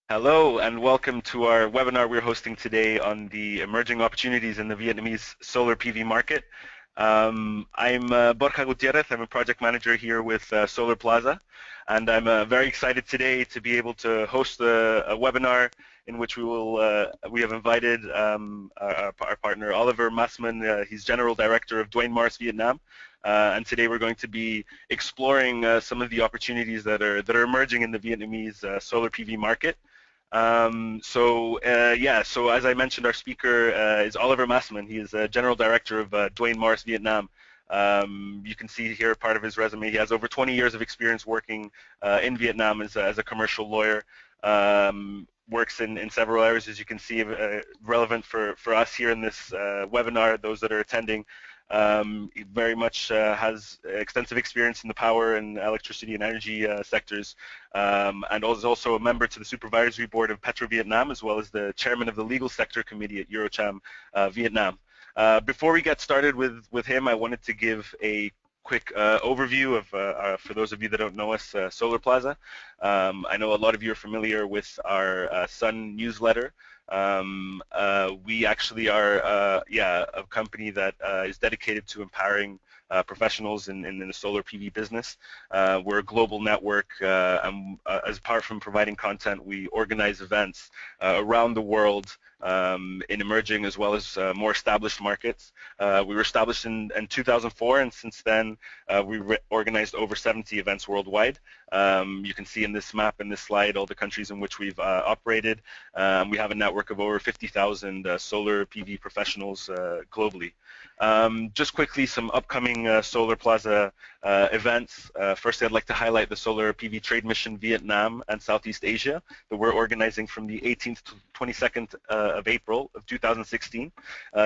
Hello and welcome to our webinar we're hosting today on the emerging opportunities in the Vietnamese solar PV market. I'm Borja Gutierrez. I'm a project manager here with Solarplaza, and I'm very excited today to be able to host a webinar in which we have invited our partner Oliver Massman. He's General Director of Dwayne Morris Vietnam. And today we're going to be exploring some of the opportunities that are emerging in the Vietnamese solar PV market. So as I mentioned, our speaker is Oliver Massman. He is General Director of Dwayne Morris Vietnam. You can see here part of his resume. He has over 20 years of experience working in Vietnam as a commercial lawyer. Works in several areas, as you can see, relevant for us here in this webinar, those that are attending. He very much has extensive experience in the power and electricity and energy sectors, and is also a member to the supervisory board of Petro Vietnam, as well as the chairman of the legal sector committee at Eurocham Vietnam. Before we get started with him, I wanted to give a quick overview of, for those of you that don't know us, Solarplaza. I know a lot of you are familiar with our Sun newsletter. We actually are a company that is dedicated to empowering professionals in the solar PV business. We're a global network, and as apart from providing content, we organize events around the world in emerging as well as more established markets. We were established in 2004, and since then we organized over 70 events worldwide. You can see in this map, in this slide, all the countries in which we've operated. We have a network of over 50,000 solar PV professionals globally. Just quickly, some upcoming Solarplaza events. Firstly, I'd like to highlight the Solar PV Trade Mission Vietnam and Southeast Asia that we're organizing from the 18th to 22nd of April of 2016.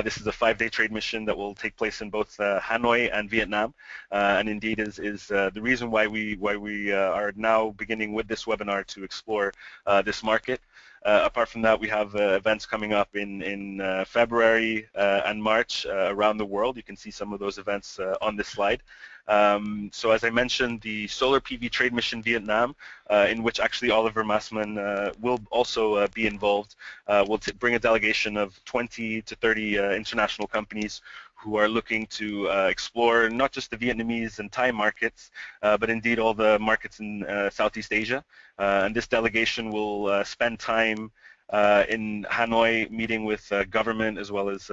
This is a 5-day trade mission that will take place in both Hanoi and Vietnam, and indeed is the reason why we are now beginning with this webinar to explore this market. Apart from that, we have events coming up in February and March around the world. You can see some of those events on this slide. So as I mentioned, the Solar PV Trade Mission Vietnam, in which actually Oliver Massman will also be involved, will bring a delegation of 20 to 30 international companies who are looking to explore not just the Vietnamese and Thai markets, but indeed all the markets in Southeast Asia. And this delegation will spend time in Hanoi meeting with government as well as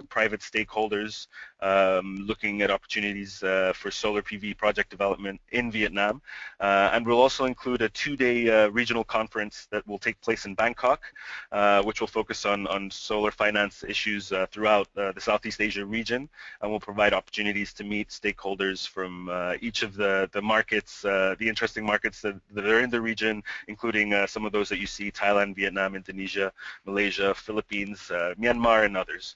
private stakeholders, looking at opportunities for solar PV project development in Vietnam. And we'll also include a 2-day regional conference that will take place in Bangkok, which will focus on solar finance issues throughout the Southeast Asia region, and will provide opportunities to meet stakeholders from each of the markets, the interesting markets that are in the region, including some of those that you see: Thailand, Vietnam, Indonesia, Malaysia, Philippines, Myanmar, and others.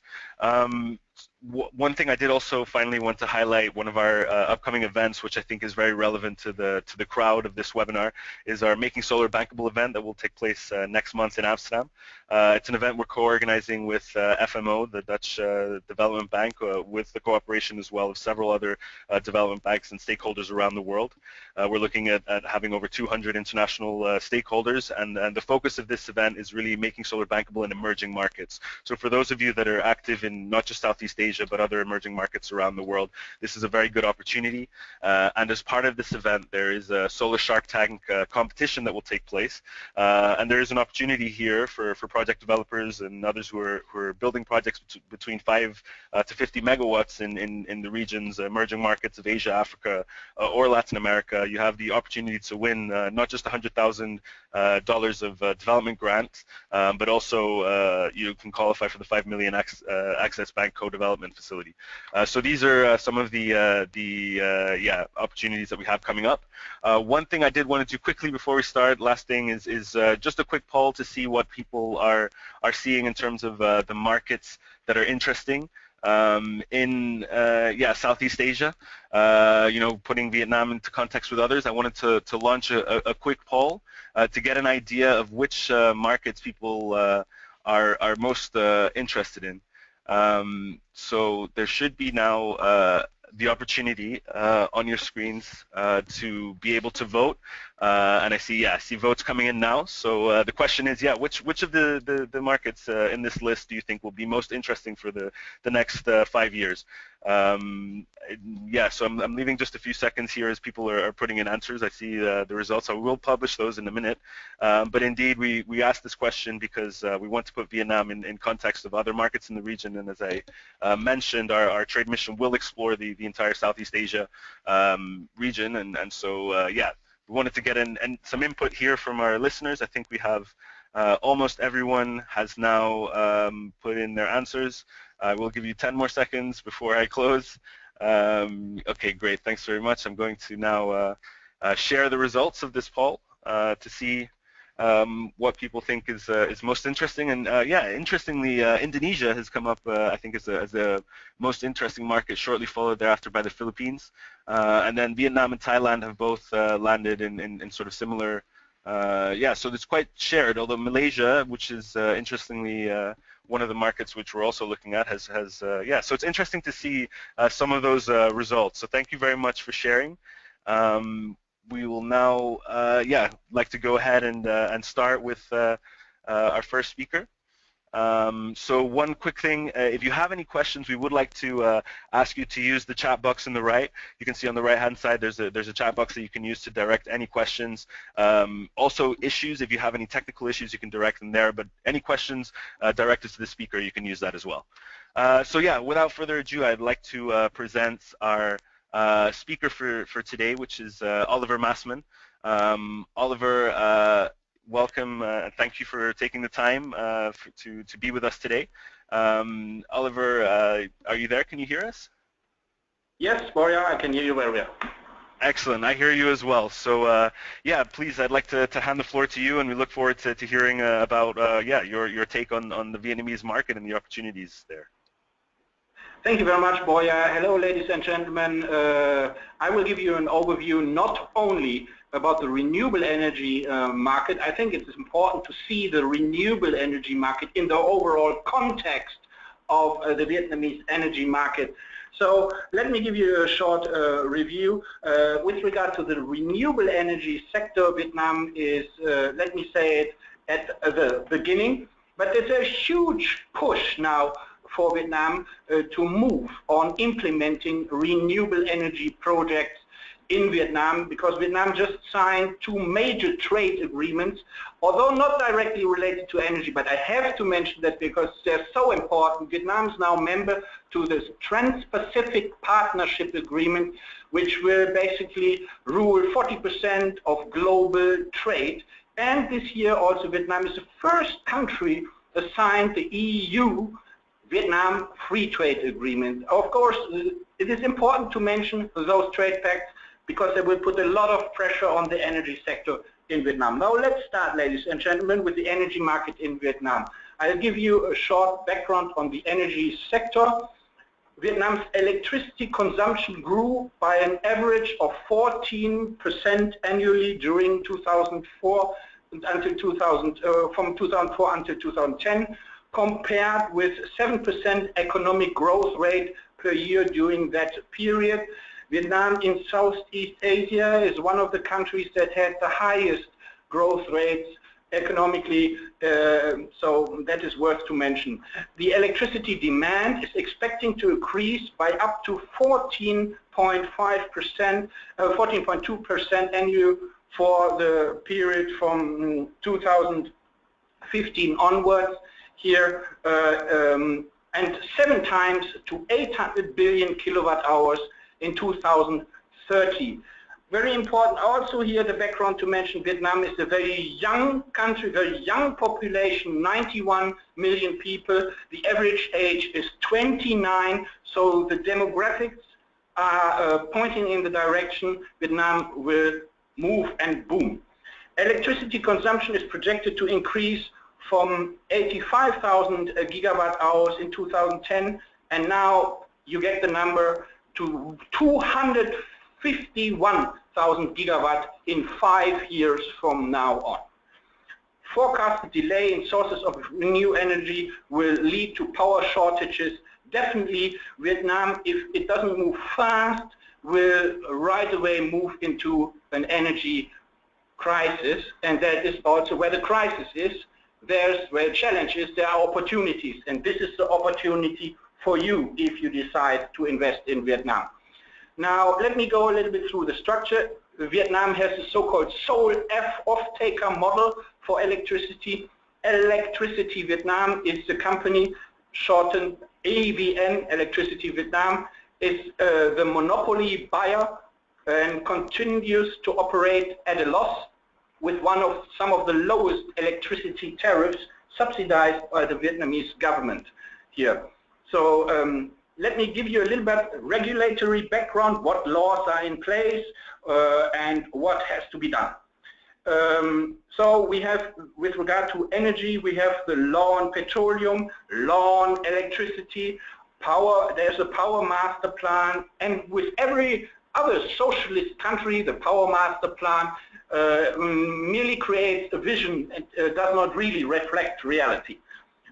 One thing I did also finally want to highlight, one of our upcoming events, which I think is very relevant to the crowd of this webinar, is our Making Solar Bankable event that will take place next month in Amsterdam. It's an event we're co-organizing with FMO, the Dutch Development Bank, with the cooperation as well of several other development banks and stakeholders around the world. We're looking at having over 200 international stakeholders, and the focus of this event is really making solar bankable in emerging markets. So for those of you that are active in not just Southeast Asia, but other emerging markets around the world, this is a very good opportunity. And as part of this event, there is a Solar Shark Tank competition that will take place. And there is an opportunity here for project developers and others who are building projects between 5 to 50 megawatts in the regions, emerging markets of Asia, Africa, or Latin America. You have the opportunity to win not just $100,000 of development grant, but also you can qualify for the $5 million Access Bank co-development facility. So these are some of the opportunities that we have coming up. One thing I did want to do quickly before we start, last thing, is just a quick poll to see what people are seeing in terms of the markets that are interesting in Southeast Asia. Putting Vietnam into context with others, I wanted to launch a quick poll to get an idea of which markets people are most interested in. So there should be now the opportunity on your screens to be able to vote. And I see votes coming in now. So the question is, which of the markets in this list do you think will be most interesting for the next 5 years? So I'm leaving just a few seconds here as people are putting in answers. I see the results. I will publish those in a minute. But indeed, we asked this question because we want to put Vietnam in context of other markets in the region. And as I mentioned, our trade mission will explore the entire Southeast Asia region. And so, we wanted to get in some input here from our listeners. I think we have almost everyone has now put in their answers. I will give you 10 more seconds before I close. Okay, great. Thanks very much. I'm going to now share the results of this poll to see what people think is most interesting. And interestingly, Indonesia has come up, I think, as the most interesting market, shortly followed thereafter by the Philippines. And then Vietnam and Thailand have both landed in sort of similar. So it's quite shared. Although Malaysia, which is interestingly one of the markets which we're also looking at, has so it's interesting to see some of those results. So thank you very much for sharing. We will now like to go ahead and start with our first speaker. So one quick thing, if you have any questions, we would like to ask you to use the chat box on the right. You can see on the right-hand side there's a chat box that you can use to direct any questions. Also issues, if you have any technical issues, you can direct them there, but any questions directed to the speaker, you can use that as well. Without further ado, I'd like to present our speaker for today, which is Oliver Massman. Oliver, welcome. Thank you for taking the time to be with us today. Oliver, are you there? Can you hear us? Yes, Borja, I can hear you very well. Excellent. I hear you as well. So please, I'd like to hand the floor to you, and we look forward to hearing about your take on the Vietnamese market and the opportunities there. Thank you very much, Borja. Hello, ladies and gentlemen. I will give you an overview not only about the renewable energy market. I think it is important to see the renewable energy market in the overall context of the Vietnamese energy market. So let me give you a short review. With regard to the renewable energy sector, Vietnam is, let me say it, at the beginning. But there's a huge push now for Vietnam to move on implementing renewable energy projects in Vietnam, because Vietnam just signed 2 major trade agreements, although not directly related to energy. But I have to mention that because they're so important. Vietnam is now a member to this Trans-Pacific Partnership Agreement, which will basically rule 40% of global trade. And this year also Vietnam is the first country assigned the EU Vietnam Free Trade Agreement. Of course, it is important to mention those trade pacts because they will put a lot of pressure on the energy sector in Vietnam. Now let's start, ladies and gentlemen, with the energy market in Vietnam. I'll give you a short background on the energy sector. Vietnam's electricity consumption grew by an average of 14% annually during 2004 until 2004 until 2010. Compared with 7% economic growth rate per year during that period. Vietnam in Southeast Asia is one of the countries that had the highest growth rates economically, so that is worth to mention. The electricity demand is expecting to increase by up to 14.5%, 14.2% annual for the period from 2015 onwards. Here, and 7 times to 800 billion kilowatt hours in 2030. Very important also here, the background to mention, Vietnam is a very young country, very young population, 91 million people. The average age is 29, so the demographics are pointing in the direction Vietnam will move and boom. Electricity consumption is projected to increase from 85,000 gigawatt hours in 2010, and now you get the number to 251,000 gigawatt in 5 years from now on. Forecasted delay in sources of new energy will lead to power shortages definitely Vietnam, if it doesn't move fast, will right away move into an energy crisis, and that is also where the crisis is. There's where the challenge is, there are opportunities, and this is the opportunity for you if you decide to invest in Vietnam. Now, let me go a little bit through the structure. Vietnam has a so-called sole off-taker model for electricity. Electricity Vietnam is the company, shortened EVN, Electricity Vietnam, is the monopoly buyer and continues to operate at a loss with some of the lowest electricity tariffs subsidized by the Vietnamese government here. So let me give you a little bit regulatory background, what laws are in place and what has to be done. So we have, with regard to energy, we have the law on petroleum, law on electricity, power, there's a power master plan, and with every other socialist country, the power master plan merely creates a vision and does not really reflect reality.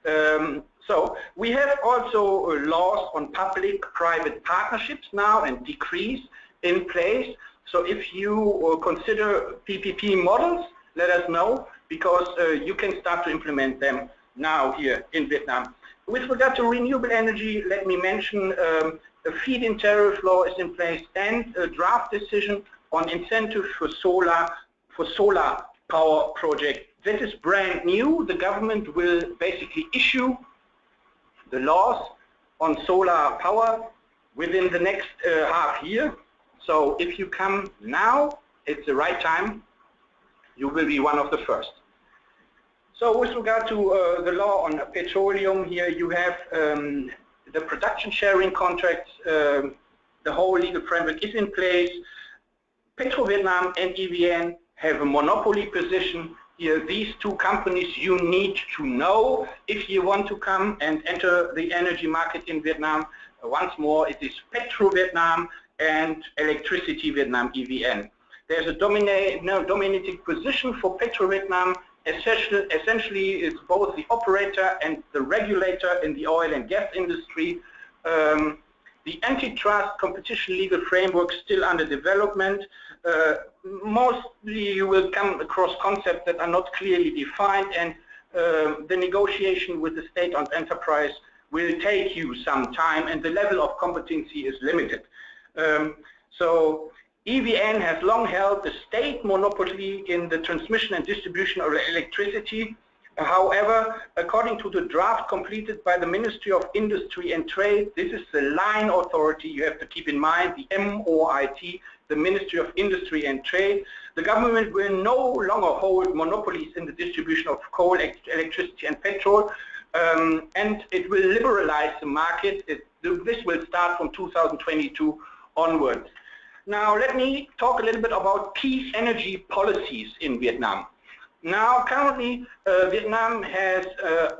So we have also laws on public-private partnerships now and decrees in place. So if you consider PPP models, let us know, because you can start to implement them now here in Vietnam. With regard to renewable energy, let me mention a feed-in tariff law is in place and a draft decision on incentives for solar power projects. This is brand new. The government will basically issue the laws on solar power within the next half year. So if you come now, it's the right time. You will be one of the first. So with regard to the law on petroleum, here you have the production sharing contracts. The whole legal framework is in place. Petro-Vietnam and EVN have a monopoly position. Here, these two companies you need to know if you want to come and enter the energy market in Vietnam. Once more, it is Petro-Vietnam and Electricity Vietnam, EVN. There's a dominating position for Petro-Vietnam. Essentially, it's both the operator and the regulator in the oil and gas industry. The antitrust competition legal framework still under development. Mostly you will come across concepts that are not clearly defined, and the negotiation with the state-owned enterprise will take you some time, and the level of competency is limited. So EVN has long held the state monopoly in the transmission and distribution of electricity. However, according to the draft completed by the Ministry of Industry and Trade, this is the line authority you have to keep in mind, the MOIT, the Ministry of Industry and Trade. The government will no longer hold monopolies in the distribution of coal, electricity and petrol, and it will liberalize the market. This will start from 2022 onwards. Now let me talk a little bit about key energy policies in Vietnam. Now currently Vietnam has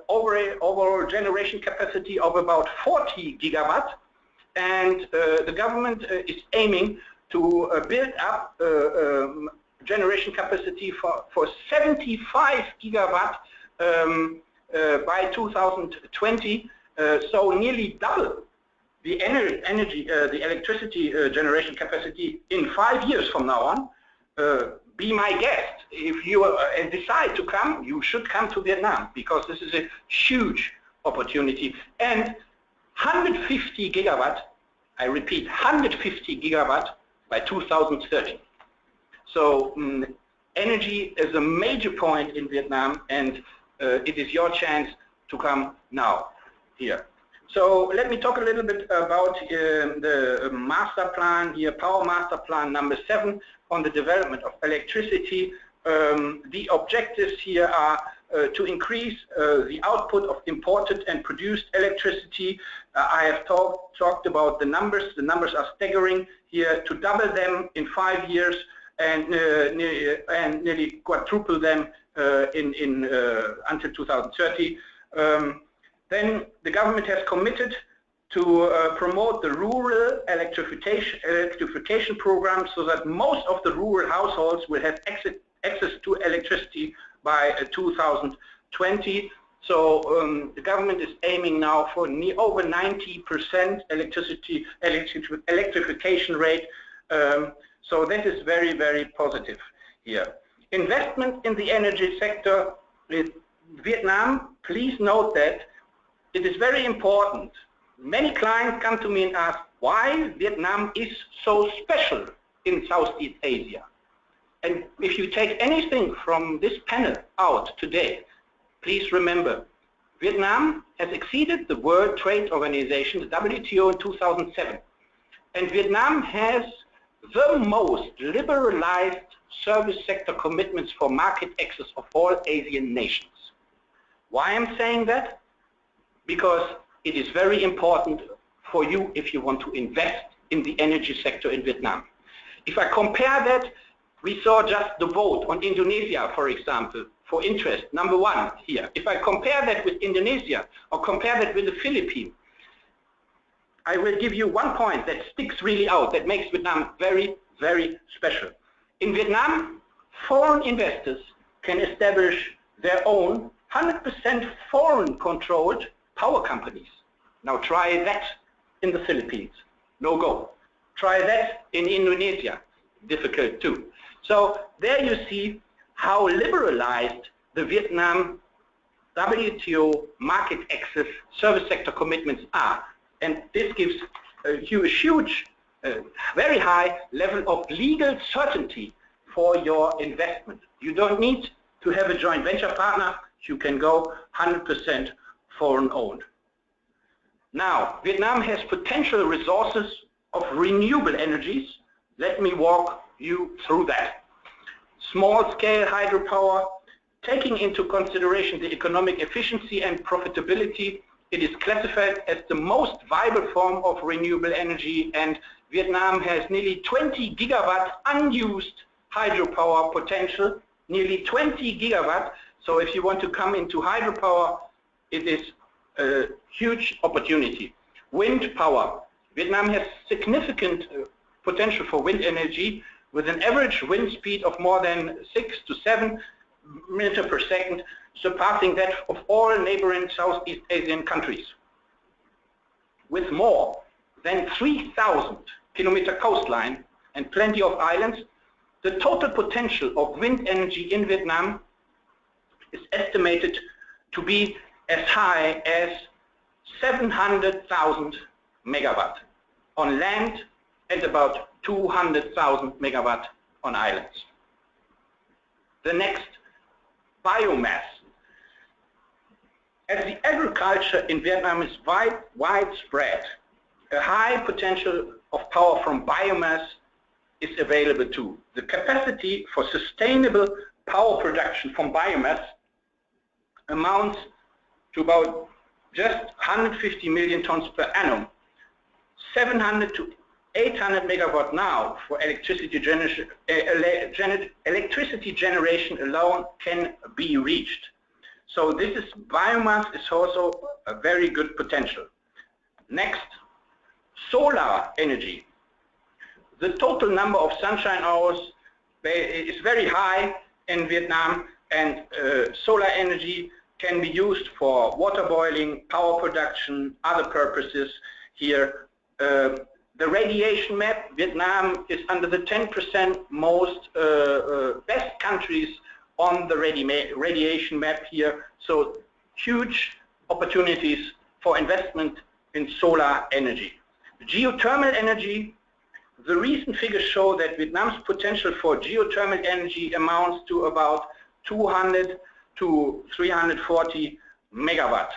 overall generation capacity of about 40 gigawatt, and the government is aiming to build up generation capacity for 75 gigawatt by 2020, so nearly double the the electricity generation capacity in 5 years from now on. Be my guest. If you decide to come, you should come to Vietnam, because this is a huge opportunity. And 150 gigawatt, I repeat, 150 gigawatt by 2030. So energy is a major point in Vietnam, and it is your chance to come now here. So let me talk a little bit about the master plan here, Power Master Plan number 7 on the development of electricity. The objectives here are to increase the output of imported and produced electricity. I have talked about the numbers. The numbers are staggering here, to double them in 5 years and nearly quadruple them until 2030. Then the government has committed to promote the rural electrification program, so that most of the rural households will have access to electricity by 2020. So the government is aiming now for over 90% electrification rate. So that is very, very positive here. Investment in the energy sector with Vietnam, please note that it is very important. Many clients come to me and ask why Vietnam is so special in Southeast Asia. And if you take anything from this panel out today, please remember, Vietnam has exceeded the World Trade Organization, the WTO, in 2007. And Vietnam has the most liberalized service sector commitments for market access of all Asian nations. Why I'm saying that? Because it is very important for you if you want to invest in the energy sector in Vietnam. If I compare that, we saw just the vote on Indonesia, for example, for interest, #1 here. If I compare that with Indonesia or compare that with the Philippines, I will give you one point that sticks really out, that makes Vietnam very, very special. In Vietnam, foreign investors can establish their own 100% foreign-controlled power companies. Now try that in the Philippines. No go. Try that in Indonesia. Difficult too. So there you see how liberalized the Vietnam WTO market access service sector commitments are. And this gives a huge, very high level of legal certainty for your investment. You don't need to have a joint venture partner. You can go 100% foreign owned. Now, Vietnam has potential resources of renewable energies. Let me walk you through that. Small-scale hydropower, taking into consideration the economic efficiency and profitability, it is classified as the most viable form of renewable energy, and Vietnam has nearly 20 gigawatt unused hydropower potential, nearly 20 gigawatt. So if you want to come into hydropower, it is a huge opportunity. Wind power. Vietnam has significant potential for wind energy with an average wind speed of more than 6 to 7 meters per second, surpassing that of all neighboring Southeast Asian countries. With more than 3,000 kilometer coastline and plenty of islands, the total potential of wind energy in Vietnam is estimated to be as high as 700,000 megawatt on land and about 200,000 megawatt on islands. The next, biomass. As the agriculture in Vietnam is widespread, a high potential of power from biomass is available too. The capacity for sustainable power production from biomass amounts to about just 150 million tons per annum, 700 to 800 megawatt now for electricity generation alone can be reached. So this is, biomass is also a very good potential. Next, solar energy. The total number of sunshine hours is very high in Vietnam, and solar energy can be used for water boiling, power production, other purposes here. The radiation map, Vietnam is under the 10% most best countries on the radiation map here. So huge opportunities for investment in solar energy. Geothermal energy, the recent figures show that Vietnam's potential for geothermal energy amounts to about 200 to 340 megawatt.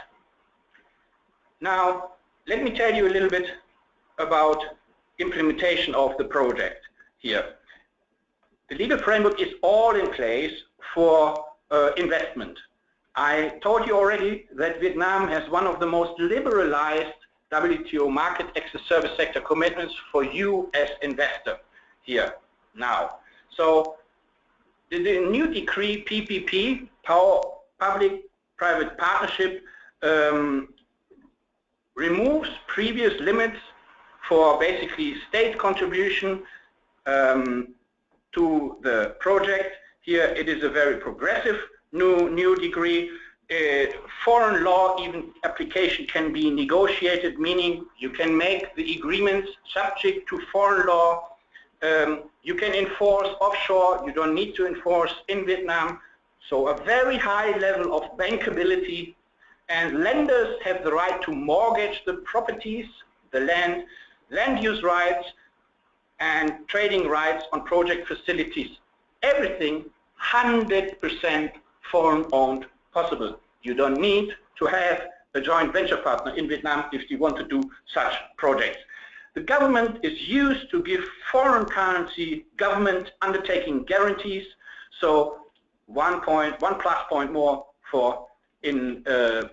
Now, let me tell you a little bit about implementation of the project here. The legal framework is all in place for investment. I told you already that Vietnam has one of the most liberalized WTO market access service sector commitments for you as investor here now. So the new decree PPP, Public-Private Partnership, removes previous limits for basically state contribution to the project. Here it is a very progressive new decree. foreign law even application can be negotiated, meaning you can make the agreements subject to foreign law. You can enforce offshore, you don't need to enforce in Vietnam. So a very high level of bankability, and lenders have the right to mortgage the properties, the land use rights, and trading rights on project facilities. Everything 100% foreign-owned possible. You don't need to have a joint venture partner in Vietnam if you want to do such projects. The government is used to give foreign currency government undertaking guarantees, so one plus point more for in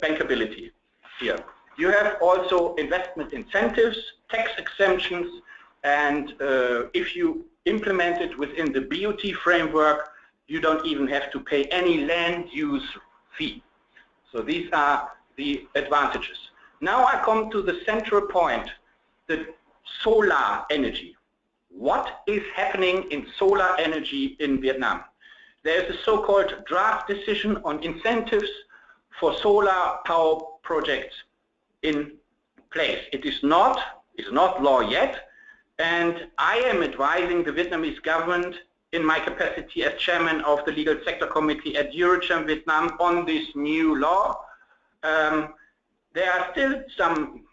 bankability here. You have also investment incentives, tax exemptions, and if you implement it within the BOT framework, you don't even have to pay any land use fee. So these are the advantages. Now I come to the central point, the solar energy. What is happening in solar energy in Vietnam? There is a so-called draft decision on incentives for solar power projects in place. It is not law yet, and I am advising the Vietnamese government in my capacity as chairman of the legal sector committee at Eurocharm Vietnam on this new law. There are still some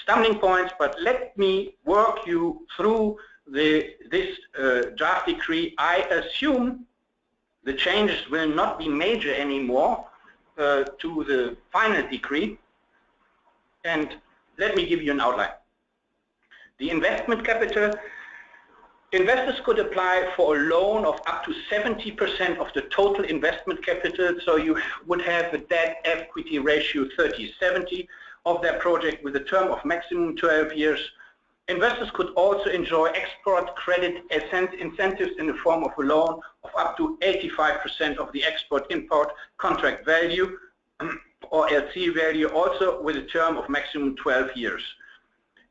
stumbling points, but let me work you through this draft decree. I assume the changes will not be major anymore to the final decree. And let me give you an outline. The investment capital, investors could apply for a loan of up to 70% of the total investment capital, so you would have a debt equity ratio 30-70 of their project with a term of maximum 12 years. Investors could also enjoy export credit incentives in the form of a loan of up to 85% of the export-import contract value or LC value, also with a term of maximum 12 years.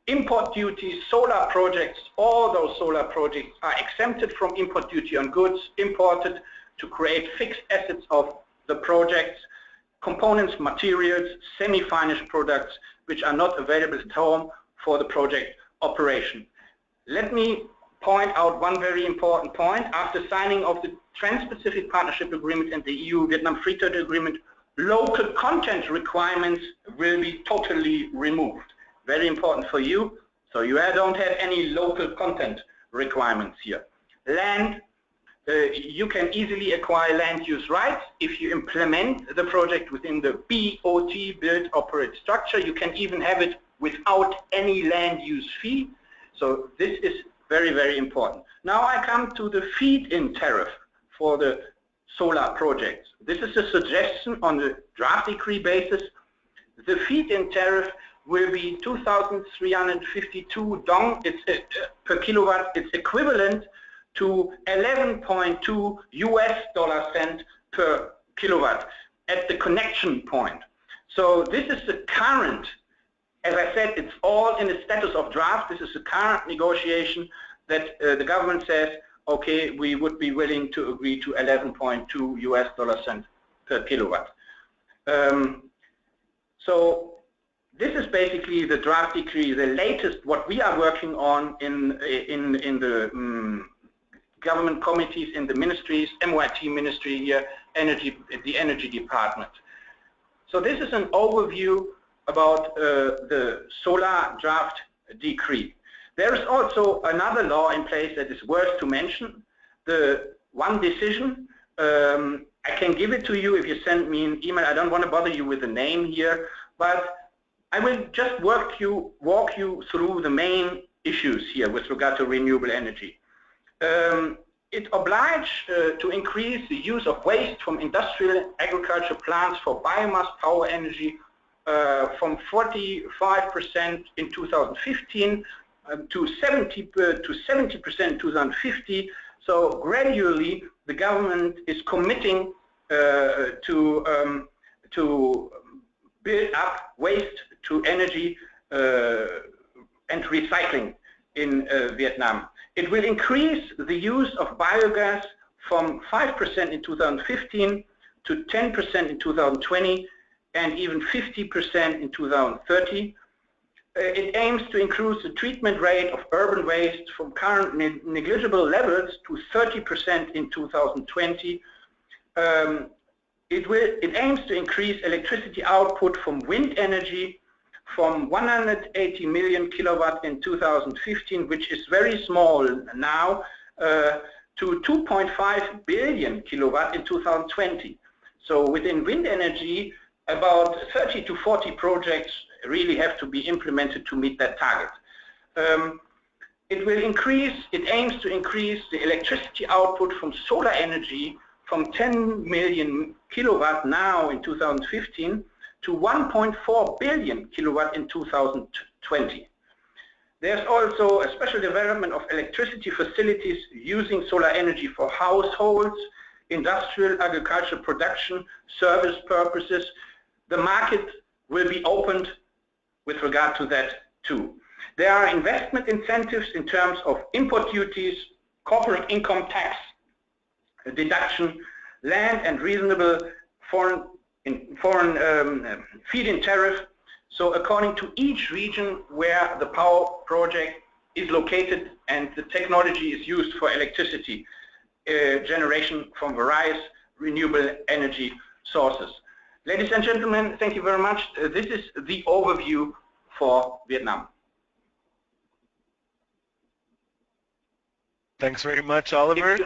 Import duties, solar projects, all those solar projects are exempted from import duty on goods imported to create fixed assets of the projects, components, materials, semi-finished products which are not available at home for the project operation. Let me point out one very important point. After signing of the Trans-Pacific Partnership Agreement and the EU-Vietnam Free Trade Agreement, local content requirements will be totally removed. Very important for you, so you don't have any local content requirements here. Land, you can easily acquire land use rights if you implement the project within the BOT, build operate structure. You can even have it without any land use fee. So this is very, very important. Now I come to the feed-in tariff for the solar projects. This is a suggestion on the draft decree basis. The feed-in tariff will be 2,352 dong per kilowatt. It's equivalent to 11.2 US dollar cent per kilowatt at the connection point. So this is the current, as I said, it's all in the status of draft. This is the current negotiation that the government says, okay, we would be willing to agree to 11.2 US dollar cent per kilowatt. So this is basically the draft decree, the latest, what we are working on in the government committees, in the ministries, MYT ministry here, the energy department. So this is an overview about the solar draft decree. There is also another law in place that is worth to mention, the one decision. I can give it to you if you send me an email. I don't want to bother you with the name here, but I will just walk you through the main issues here with regard to renewable energy. It obliges to increase the use of waste from industrial agriculture plants for biomass power energy from 45% in 2015 to 70% in 2050. So gradually, the government is committing to build up waste to energy and recycling in Vietnam. It will increase the use of biogas from 5% in 2015 to 10% in 2020 and even 50% in 2030. It aims to increase the treatment rate of urban waste from current negligible levels to 30% in 2020. It aims to increase electricity output from wind energy from 180 million kilowatt in 2015, which is very small now, to 2.5 billion kilowatt in 2020. So within wind energy, about 30 to 40 projects really have to be implemented to meet that target. It aims to increase the electricity output from solar energy from 10 million kilowatt now in 2015 to 1.4 billion kilowatt in 2020. There's also a special development of electricity facilities using solar energy for households, industrial, agricultural production, service purposes. The market will be opened with regard to that too. There are investment incentives in terms of import duties, corporate income tax deduction, land and reasonable foreign feed-in tariff. So according to each region where the power project is located and the technology is used for electricity generation from various renewable energy sources. Ladies and gentlemen, thank you very much. This is the overview for Vietnam. Thanks very much, Oliver.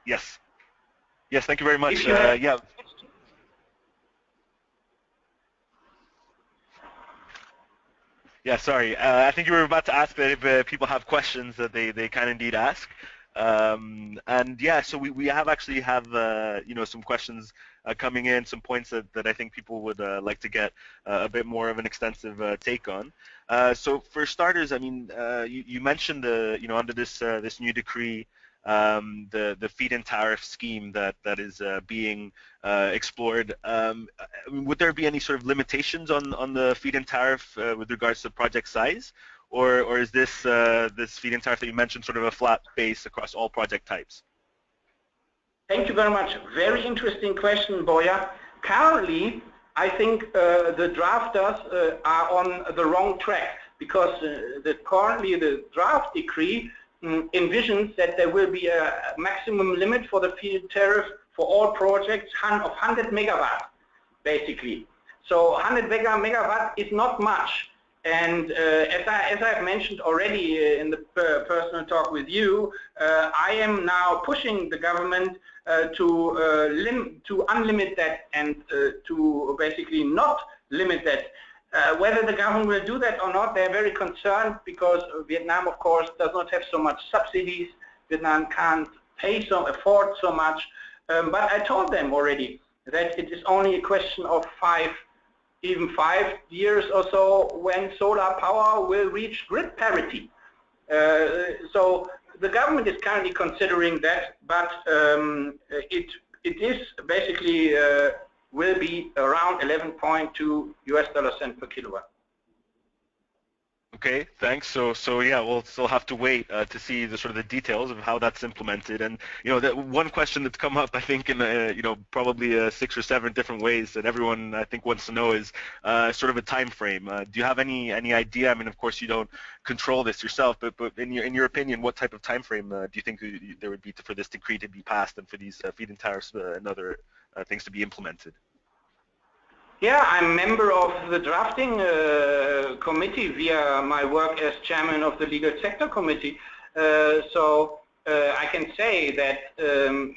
Yes. Yes, thank you very much. Yeah. Yeah, sorry. I think you were about to ask that if people have questions that they can indeed ask. And yeah, so we actually have some questions coming in, some points that I think people would like to get a bit more of an extensive take on. So for starters, I mean, you mentioned under this new decree, the Feedin Tariff scheme that is being explored. Would there be any sort of limitations on the Feedin Tariff with regards to project size, or is this Feedin Tariff that you mentioned sort of a flat base across all project types? Thank you very much. Very interesting question, Boya. Currently, I think the drafters are on the wrong track, because currently the draft decree envisions that there will be a maximum limit for the Feedin Tariff for all projects of 100 megawatt, basically. So 100 megawatt is not much. And as I've mentioned already in the personal talk with you, I am now pushing the government to unlimit that and to basically not limit that. Whether the government will do that or not, they're very concerned, because Vietnam, of course, does not have so much subsidies. Vietnam can't afford so much. But I told them already that it is only a question of 5 years or so when solar power will reach grid parity. So the government is currently considering that, but it is basically will be around 11.2 US cents per kilowatt. Okay, thanks. So yeah, we'll still have to wait to see the sort of the details of how that's implemented. And that one question that's come up, I think, in probably 6 or 7 different ways that everyone I think wants to know is sort of a time frame. Do you have any idea? I mean, of course, you don't control this yourself, but in your opinion, what type of time frame do you think there would be for this decree to be passed and for these feed-in tariffs and other things to be implemented? Yeah, I'm a member of the drafting committee via my work as chairman of the legal sector committee. So I can say that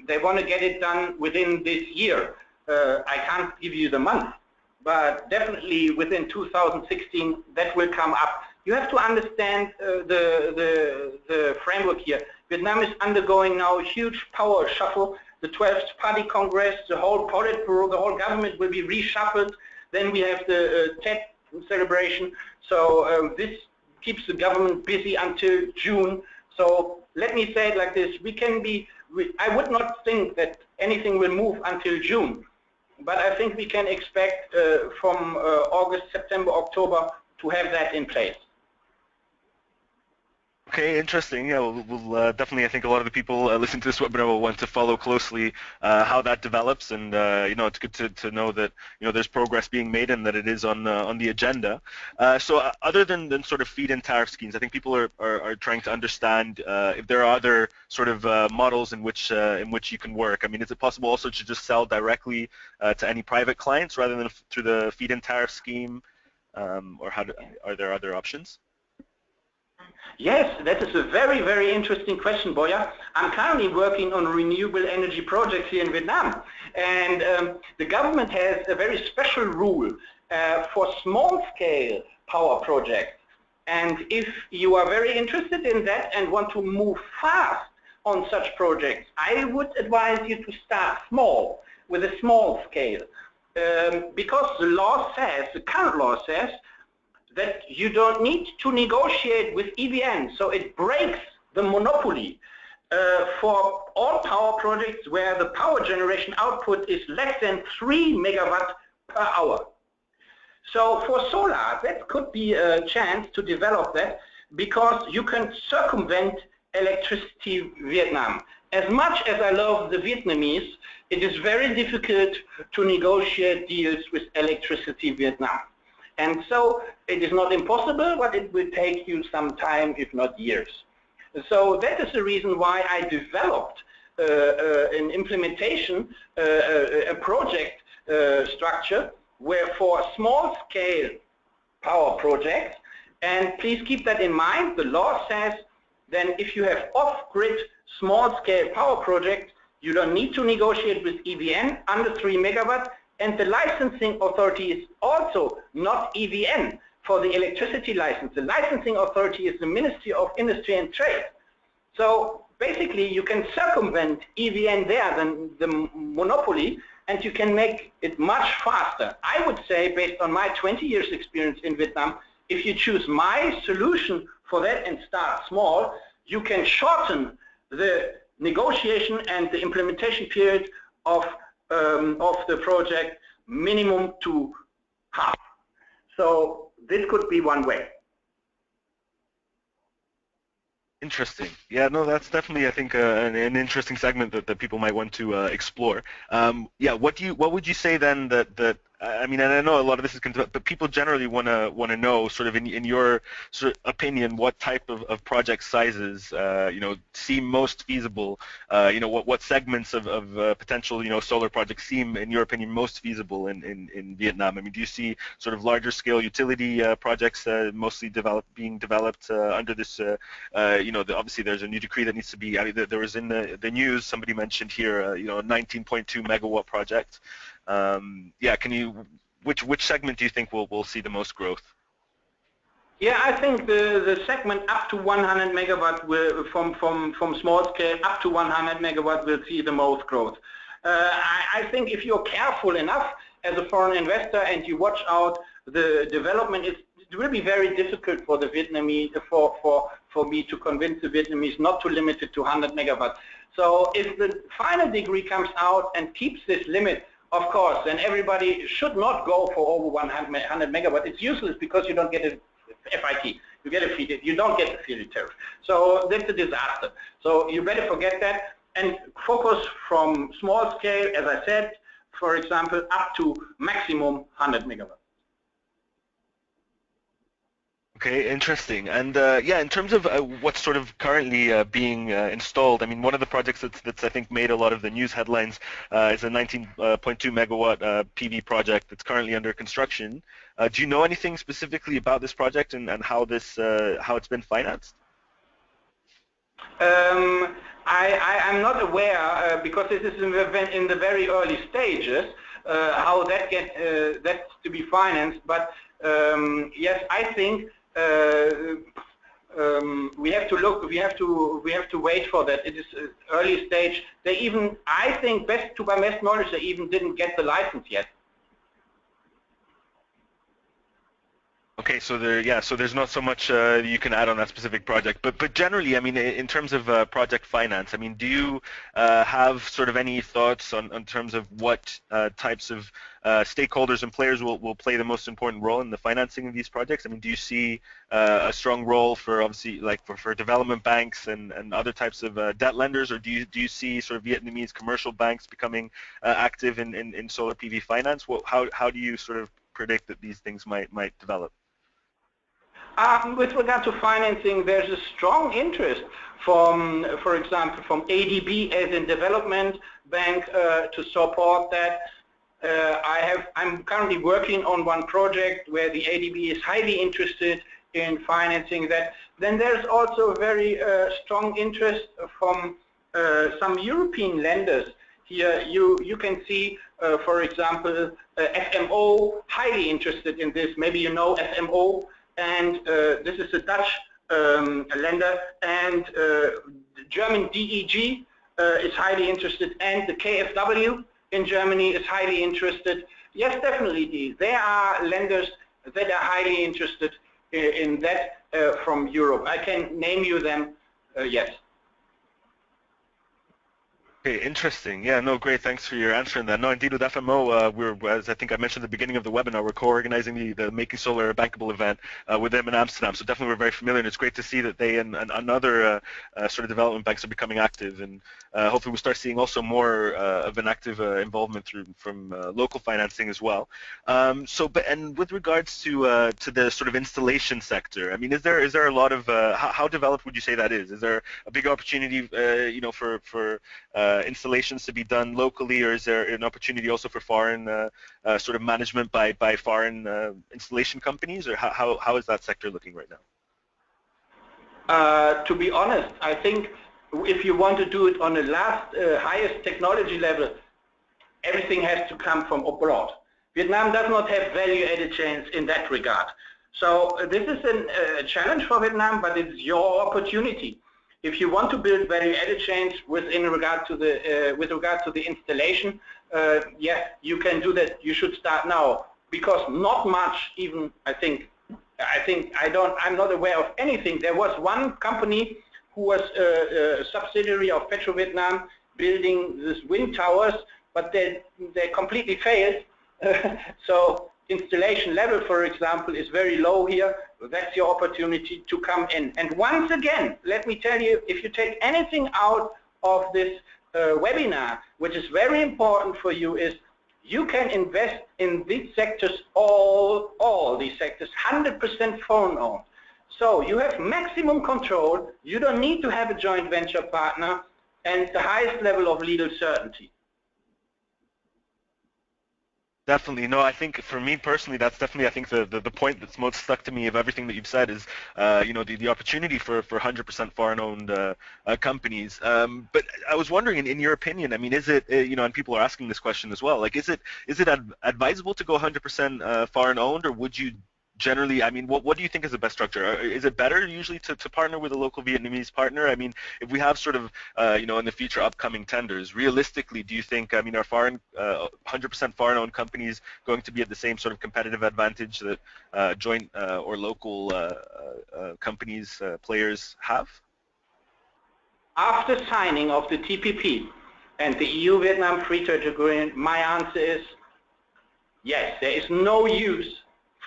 they want to get it done within this year. I can't give you the month, but definitely within 2016 that will come up. You have to understand the framework here. Vietnam is undergoing now a huge power shuffle. The 12th Party Congress, the whole Politburo, the whole government will be reshuffled. Then we have the Tet celebration. So this keeps the government busy until June. So let me say it like this: I would not think that anything will move until June, but I think we can expect from August, September, October to have that in place. Okay, interesting. Yeah, we'll definitely. I think a lot of the people listening to this webinar will want to follow closely how that develops, and it's good to know that there's progress being made and that it is on the agenda. So other than sort of feed-in tariff schemes, I think people are trying to understand if there are other sort of models in which you can work. I mean, is it possible also to just sell directly to any private clients rather than through the feed-in tariff scheme, or are there other options? Yes, that is a very, very interesting question, Boya. I'm currently working on renewable energy projects here in Vietnam. And the government has a very special rule for small-scale power projects. And if you are very interested in that and want to move fast on such projects, I would advise you to start small, with a small scale. Because the current law says, that you don't need to negotiate with EVN, so it breaks the monopoly for all power projects where the power generation output is less than 3 megawatt per hour. So for solar, that could be a chance to develop that, because you can circumvent electricity Vietnam. As much as I love the Vietnamese, it is very difficult to negotiate deals with electricity Vietnam. And so it is not impossible, but it will take you some time, if not years. So that is the reason why I developed an implementation, a project structure, where for small-scale power projects, and please keep that in mind, the law says then if you have off-grid small-scale power projects, you don't need to negotiate with EVN under 3 megawatt, and the licensing authority is also not EVN for the electricity license. The licensing authority is the Ministry of Industry and Trade. So basically you can circumvent EVN there than the monopoly, and you can make it much faster. I would say, based on my 20 years experience in Vietnam, if you choose my solution for that and start small, you can shorten the negotiation and the implementation period of the project minimum to half. So this could be one way. Interesting. Yeah, no, that's definitely, I think, an interesting segment that people might want to explore. Yeah, what would you say then that I mean, and I know a lot of this is, but people generally want to know, sort of in your sort of opinion, what type of project sizes seem most feasible. What segments of potential solar projects seem, in your opinion, most feasible in Vietnam. I mean, do you see sort of larger scale utility projects mostly being developed under this? Obviously there's a new decree that needs to be. I mean, there was in the news, somebody mentioned here, a 19.2 megawatt project. Yeah, which segment do you think will see the most growth? Yeah, I think the segment up to 100 megawatt from small scale up to 100 megawatt will see the most growth. I think if you're careful enough as a foreign investor and you watch out the development, it will be very difficult for the Vietnamese, for me to convince the Vietnamese not to limit it to 100 megawatt. So if the final decree comes out and keeps this limit, of course, then everybody should not go for over 100 megawatt. It's useless because you don't get a FIT. You get a feed. You don't get the feed-in tariff. So that's a disaster. So you better forget that and focus from small scale, as I said, for example, up to maximum 100 megawatt. Okay, interesting. And yeah, in terms of what's sort of currently being installed, I mean, one of the projects that's I think made a lot of the news headlines is a 19.2 megawatt PV project that's currently under construction. Do you know anything specifically about this project and how it's been financed? I'm not aware because this is in the very early stages how that's to be financed. But yes, I think. We have to look. We have to wait for that. It is early stage. They even, I think, to my best knowledge, they even didn't get the license yet. Okay, so so there's not so much you can add on that specific project, but generally, I mean, in terms of project finance, I mean, do you have sort of any thoughts on terms of what types of stakeholders and players will play the most important role in the financing of these projects? I mean, do you see a strong role for obviously like for development banks and other types of debt lenders, or do you see sort of Vietnamese commercial banks becoming active in solar PV finance? How do you sort of predict that these things might develop? With regard to financing, there's a strong interest from, for example, from ADB as a development bank to support that. I'm currently working on one project where the ADB is highly interested in financing that. Then there's also a very strong interest from some European lenders. Here you can see, for example, FMO, highly interested in this. Maybe you know FMO. And this is a Dutch lender, and the German DEG is highly interested, and the KfW in Germany is highly interested. Yes, definitely, there are lenders that are highly interested in that from Europe. I can name you them, yes. Okay, interesting. Yeah, no, great. Thanks for your answer on that. No, indeed, with FMO, as I think I mentioned at the beginning of the webinar, we're co-organizing the Making Solar Bankable event with them in Amsterdam. So definitely we're very familiar, and it's great to see that they and other sort of development banks are becoming active, and hopefully we'll start seeing also more of an active involvement from local financing as well. And with regards to the sort of installation sector, I mean, is there a lot of how developed would you say that is? Is there a big opportunity, you know, for installations to be done locally, or is there an opportunity also for foreign sort of management by foreign installation companies, or how is that sector looking right now? To be honest, I think if you want to do it on the highest technology level, everything has to come from abroad. Vietnam does not have value-added chains in that regard. So this is a challenge for Vietnam, but it's your opportunity. If you want to build value-added chains with regard to the installation, yeah, you can do that. You should start now, because not much, even I'm not aware of anything. There was one company who was a subsidiary of Petro Vietnam building these wind towers, but they completely failed. So installation level, for example, is very low here. That's your opportunity to come in. And once again, let me tell you, if you take anything out of this webinar, which is very important for you, is you can invest in these sectors, all these sectors, 100% foreign owned. So you have maximum control, you don't need to have a joint venture partner, and the highest level of legal certainty. Definitely. No, I think for me personally, that's definitely, I think the point that's most stuck to me of everything that you've said is, you know, the opportunity for 100% foreign-owned companies. But I was wondering, in your opinion, I mean, is it, you know, and people are asking this question as well, like, is it advisable to go 100% foreign-owned, or would you generally, I mean, what do you think is the best structure? Is it better usually to partner with a local Vietnamese partner? I mean, if we have sort of, you know, in the future upcoming tenders, realistically, do you think, I mean, are 100% foreign-owned companies going to be at the same sort of competitive advantage that joint or local companies, players have? After signing of the TPP and the EU-Vietnam Free Trade Agreement, my answer is yes, there is no use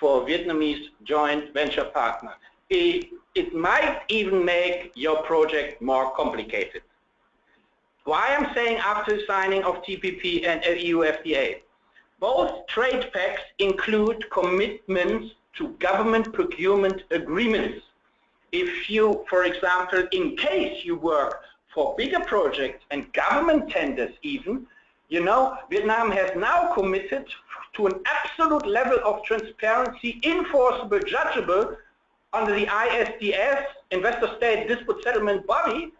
for Vietnamese joint venture partner. It might even make your project more complicated. Why I'm saying after signing of TPP and EU FTA? Both trade pacts include commitments to government procurement agreements. If you, for example, in case you work for bigger projects and government tenders even, you know, Vietnam has now committed to an absolute level of transparency, enforceable, judgeable, under the ISDS, Investor State Dispute Settlement Body.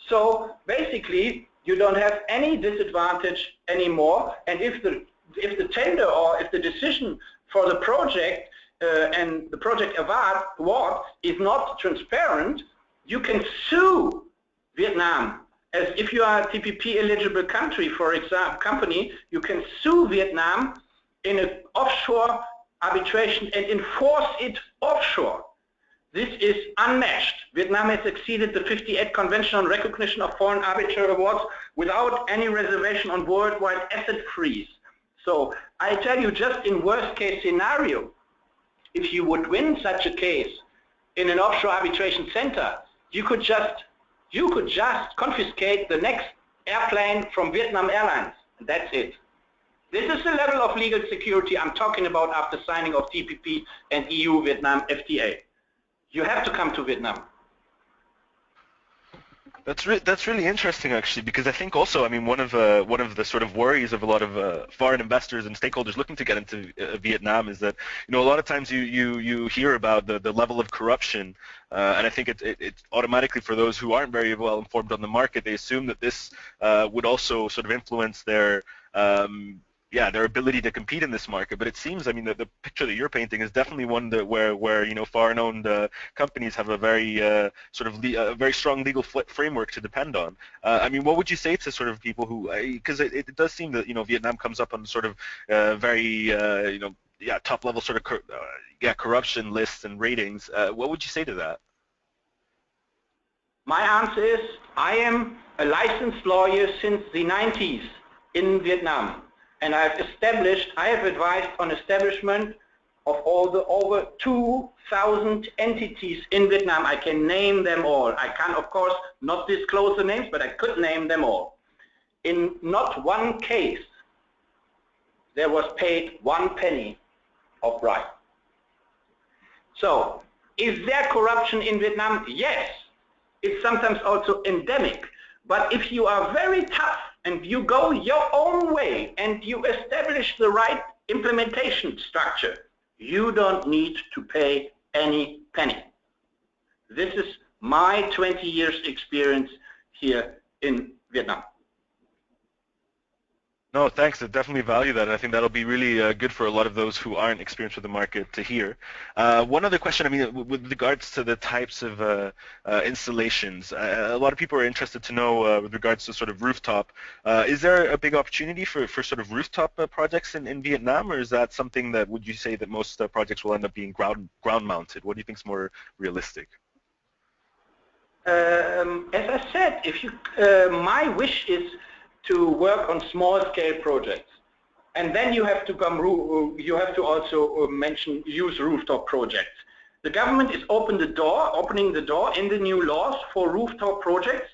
So basically, you don't have any disadvantage anymore. And if the tender or if the decision for the project and the project award is not transparent, you can sue Vietnam. As if you are a TPP eligible country, for example, company, you can sue Vietnam in an offshore arbitration and enforce it offshore. This is unmatched. Vietnam has exceeded the 58 Convention on Recognition of Foreign Arbitral Awards without any reservation on worldwide asset freeze. So I tell you, just in worst case scenario, if you would win such a case in an offshore arbitration center, you could just confiscate the next airplane from Vietnam Airlines. That's it. This is the level of legal security I'm talking about after signing of TPP and EU-Vietnam FTA. You have to come to Vietnam. That's really interesting, actually, because I think also, I mean, one of the sort of worries of a lot of foreign investors and stakeholders looking to get into Vietnam is that, you know, a lot of times you hear about the level of corruption, and I think it's automatically, for those who aren't very well informed on the market, they assume that this would also sort of influence their their ability to compete in this market. But it seems, I mean, the picture that you're painting is definitely one that where you know, foreign-owned companies have a very a very strong legal framework to depend on. I mean, what would you say to sort of people who, because it does seem that, you know, Vietnam comes up on sort of very top-level sort of corruption lists and ratings. What would you say to that? My answer is, I am a licensed lawyer since the 90s in Vietnam. And I have advised on establishment of all the over 2,000 entities in Vietnam. I can name them all. I can, of course, not disclose the names, but I could name them all. In not one case, there was paid 1 penny of bribe. So, is there corruption in Vietnam? Yes. It's sometimes also endemic. But if you are very tough and you go your own way and you establish the right implementation structure, you don't need to pay any penny. This is my 20 years experience here in Vietnam. No, thanks. I definitely value that, and I think that'll be really good for a lot of those who aren't experienced with the market to hear. One other question, I mean, with regards to the types of installations, a lot of people are interested to know with regards to sort of rooftop. Is there a big opportunity for sort of rooftop projects in Vietnam, or is that something that, would you say that most projects will end up being ground mounted? What do you think is more realistic? As I said, my wish is to work on small-scale projects, and then you have to also use rooftop projects. The government is opening the door in the new laws for rooftop projects.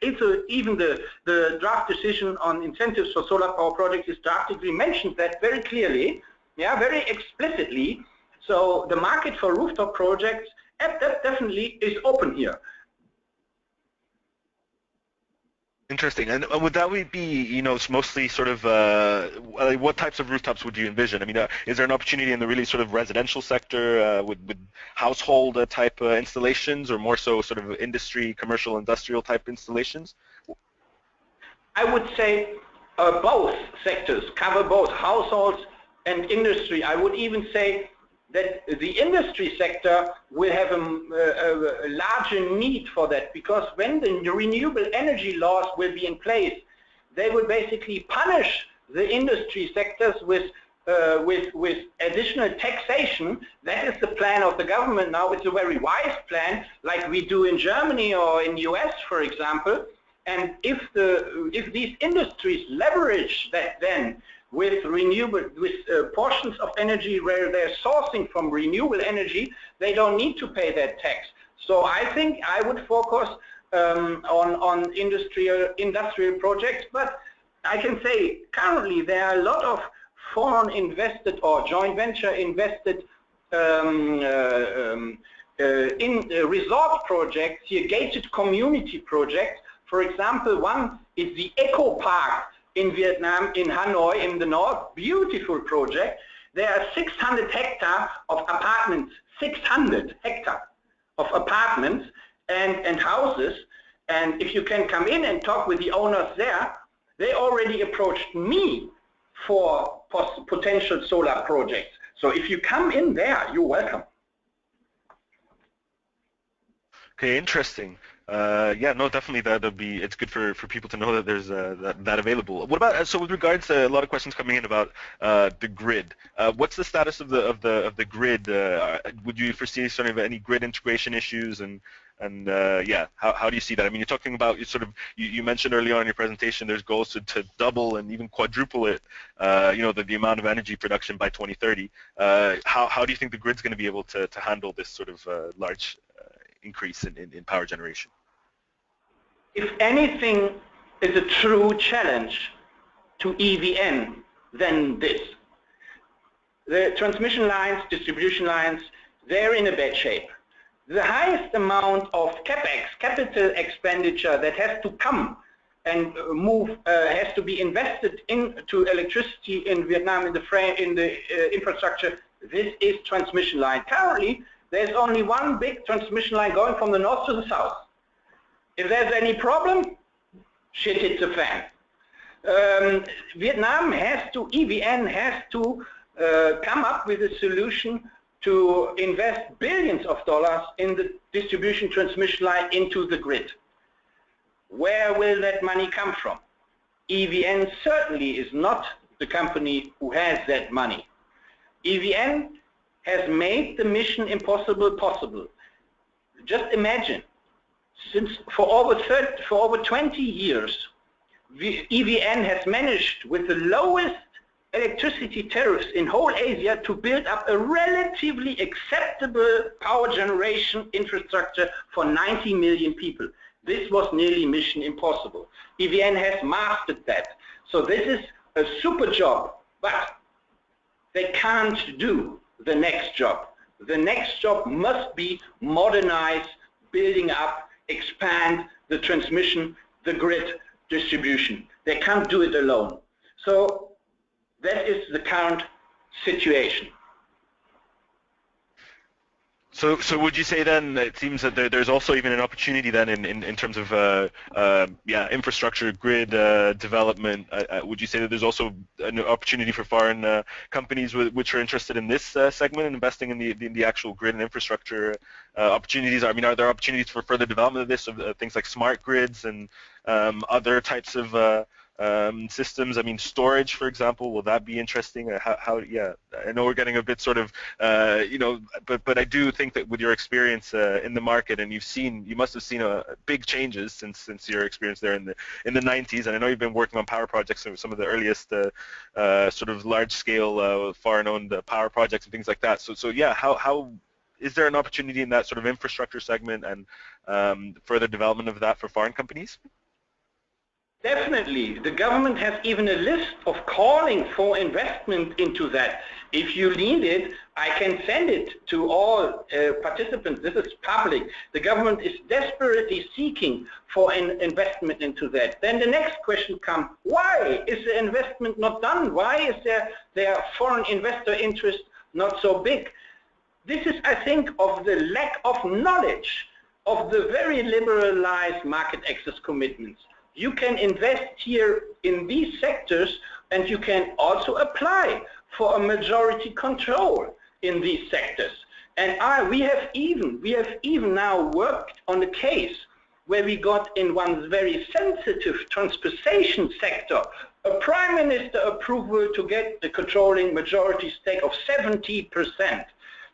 Even the draft decision on incentives for solar power projects is drafted. We mentioned that very clearly, very explicitly. So the market for rooftop projects that definitely is open here. Interesting. And would that be, you know, mostly sort of, what types of rooftops would you envision? I mean, is there an opportunity in the really sort of residential sector with household type installations, or more so sort of industry, commercial, industrial type installations? I would say both sectors, cover both households and industry. I would even say that the industry sector will have a larger need for that, because when the renewable energy laws will be in place, they will basically punish the industry sectors with additional taxation. That is the plan of the government now. It's a very wise plan, like we do in Germany or in US, for example. And if these industries leverage that then with portions of energy where they're sourcing from renewable energy, they don't need to pay that tax. So I think I would focus on industrial projects, but I can say currently there are a lot of foreign invested or joint venture invested in resort projects, here gated community projects. For example, one is the Eco Park in Vietnam, in Hanoi, in the north, beautiful project. There are 600 hectares of apartments, 600 hectares of apartments and houses. And if you can come in and talk with the owners there, they already approached me for potential solar projects. So if you come in there, you're welcome. Okay, interesting. Yeah, no, definitely that'd be. It's good for people to know that there's that available. What about so with regards to a lot of questions coming in about the grid? What's the status of the grid? Would you foresee sort of any grid integration issues and yeah, how do you see that? I mean, you're talking about you mentioned early on in your presentation there's goals to double and even quadruple it. The amount of energy production by 2030. How do you think the grid's going to be able to handle this sort of large increase in power generation? If anything is a true challenge to EVN, then this. The transmission lines, distribution lines, they're in a bad shape. The highest amount of CapEx, capital expenditure, that has to come and has to be invested into electricity in Vietnam in the infrastructure, this is transmission line. Currently, there's only one big transmission line going from the north to the south. If there's any problem, shit hits the fan. EVN has to come up with a solution to invest billions of dollars in the distribution transmission line into the grid. Where will that money come from? EVN certainly is not the company who has that money. EVN has made the mission impossible possible. Just imagine, for over 20 years, EVN has managed with the lowest electricity tariffs in whole Asia to build up a relatively acceptable power generation infrastructure for 90 million people. This was nearly mission impossible. EVN has mastered that. So this is a super job, but they can't do the next job. The next job must be modernize, building up, expand the transmission, the grid distribution. They can't do it alone. So that is the current situation. So would you say then it seems that there's also even an opportunity then in terms of infrastructure, grid development? Would you say that there's also an opportunity for foreign companies which are interested in this segment and investing in the actual grid and infrastructure opportunities? I mean, are there opportunities for further development of this, of things like smart grids and other types of systems? I mean, storage, for example, will that be interesting? Yeah, I know we're getting a bit sort of, but I do think that with your experience in the market, and you must have seen big changes since your experience there in the 90s, and I know you've been working on power projects, some of the earliest sort of large-scale foreign-owned power projects and things like that. So yeah, how is there an opportunity in that sort of infrastructure segment and further development of that for foreign companies? Definitely. The government has even a list of calling for investment into that. If you need it, I can send it to all participants. This is public. The government is desperately seeking for an investment into that. Then the next question comes, why is the investment not done? Why is their foreign investor interest not so big? This is, I think, of the lack of knowledge of the very liberalized market access commitments. You can invest here in these sectors, and you can also apply for a majority control in these sectors. And we have even now worked on a case where we got in one very sensitive transportation sector a prime minister approval to get the controlling majority stake of 70%.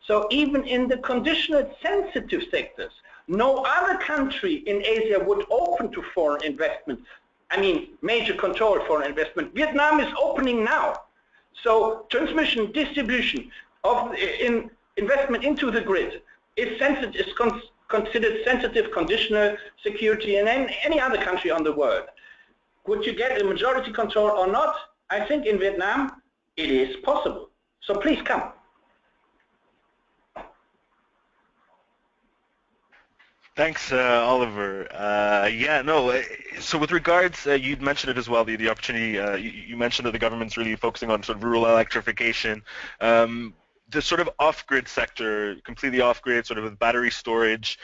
So even in the conditional sensitive sectors, no other country in Asia would open to foreign investment. I mean, major control foreign investment. Vietnam is opening now. So transmission, distribution of investment into the grid is considered sensitive, conditional security in any other country on the world. Would you get a majority control or not? I think in Vietnam it is possible. So please come. Thanks, Oliver. So with regards, you'd mentioned it as well, the opportunity, you mentioned that the government's really focusing on sort of rural electrification. The sort of off-grid sector, completely off-grid, sort of with battery storage,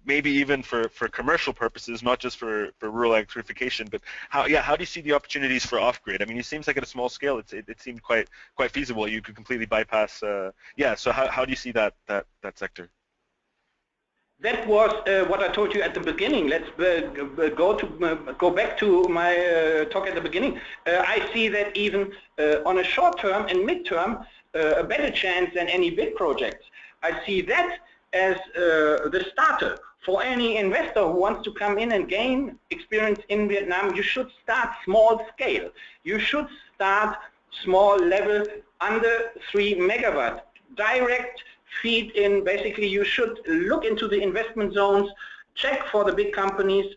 maybe even for commercial purposes, not just for rural electrification, but how do you see the opportunities for off-grid? I mean, it seems like at a small scale, it seemed quite feasible. You could completely bypass, so how do you see that sector? That was what I told you at the beginning. Let's go back to my talk at the beginning. I see that even on a short term and mid-term, a better chance than any big projects. I see that as the starter for any investor who wants to come in and gain experience in Vietnam. You should start small scale. You should start small level under 3 megawatt. Direct feed in, basically you should look into the investment zones, check for the big companies,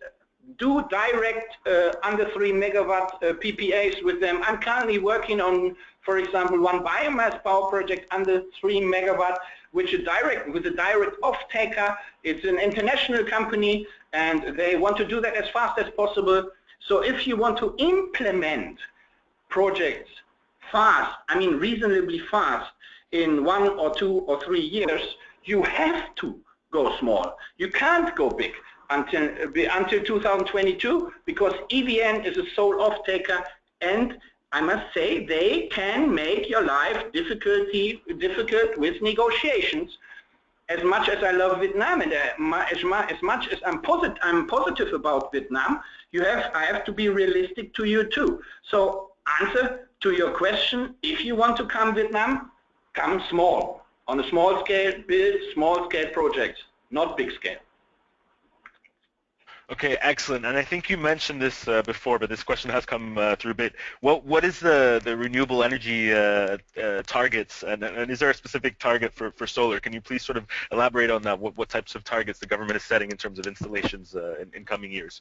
do direct under 3 megawatt PPAs with them. I'm currently working on, for example, one biomass power project under 3 megawatt, which is direct, with a direct off-taker. It's an international company and they want to do that as fast as possible. So if you want to implement projects fast, I mean reasonably fast, in 1 or 2 or 3 years, you have to go small. You can't go big until 2022 because EVN is a sole off-taker, and I must say they can make your life difficult with negotiations. As much as I love Vietnam and as much as I'm positive about Vietnam, I have to be realistic to you too. So answer to your question, if you want to come Vietnam, come small. On a small scale, build small scale projects, not big scale. Okay, excellent. And I think you mentioned this before, but this question has come through a bit. What is the renewable energy targets, and is there a specific target for solar? Can you please sort of elaborate on that? What types of targets the government is setting in terms of installations in coming years?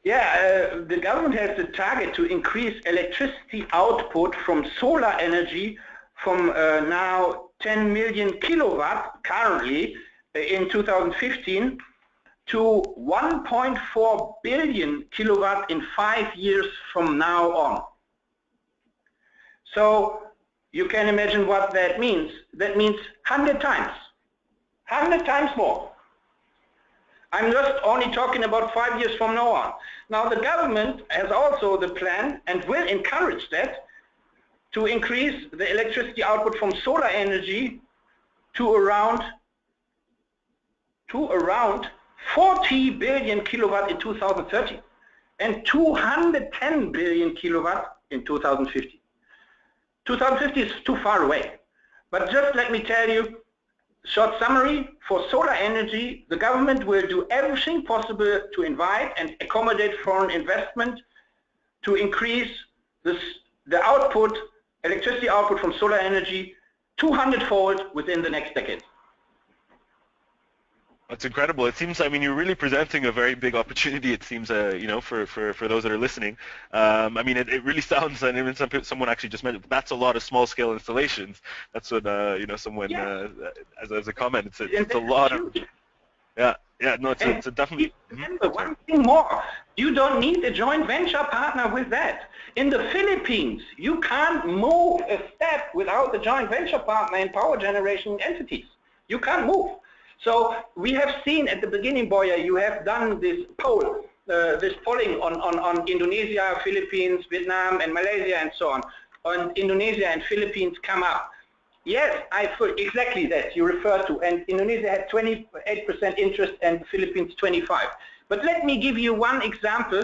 Yeah, the government has the target to increase electricity output from solar energy from now 10 million kilowatt currently in 2015 to 1.4 billion kilowatt in 5 years from now on. So you can imagine what that means. That means 100 times more. I'm just only talking about 5 years from now on. Now the government has also the plan and will encourage that to increase the electricity output from solar energy to around 40 billion kilowatt in 2030 and 210 billion kilowatt in 2050. 2050 is too far away, but just let me tell you, short summary, for solar energy, the government will do everything possible to invite and accommodate foreign investment to increase the output, electricity output from solar energy 200-fold within the next decade. That's incredible. It seems, I mean, you're really presenting a very big opportunity, it seems, you know, for those that are listening. I mean, it really sounds, and even someone actually just mentioned, that's a lot of small-scale installations. That's what, you know, someone, as a comment, it's a lot of, no, it's a definitely... Remember one thing more, you don't need a joint venture partner with that. In the Philippines, you can't move a step without the joint venture partner in power generation entities. You can't move. So we have seen at the beginning, Boya, you have done this poll, this polling on Indonesia, Philippines, Vietnam, and Malaysia, and so on. On Indonesia and Philippines come up. Yes, exactly that you refer to. And Indonesia had 28% interest and the Philippines 25%. But let me give you one example,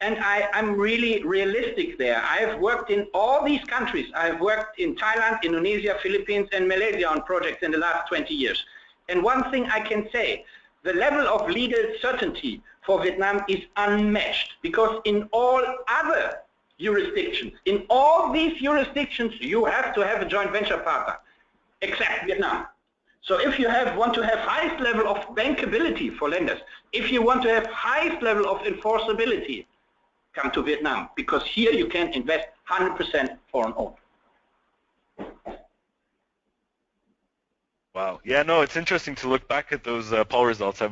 and I'm really realistic there. I have worked in all these countries. I have worked in Thailand, Indonesia, Philippines, and Malaysia on projects in the last 20 years. And one thing I can say, the level of legal certainty for Vietnam is unmatched, because in all other jurisdictions, in all these jurisdictions, you have to have a joint venture partner, except Vietnam. So if you want to have highest level of bankability for lenders, if you want to have highest level of enforceability, come to Vietnam, because here you can invest 100% foreign owned. Wow. Yeah, no, it's interesting to look back at those poll results. I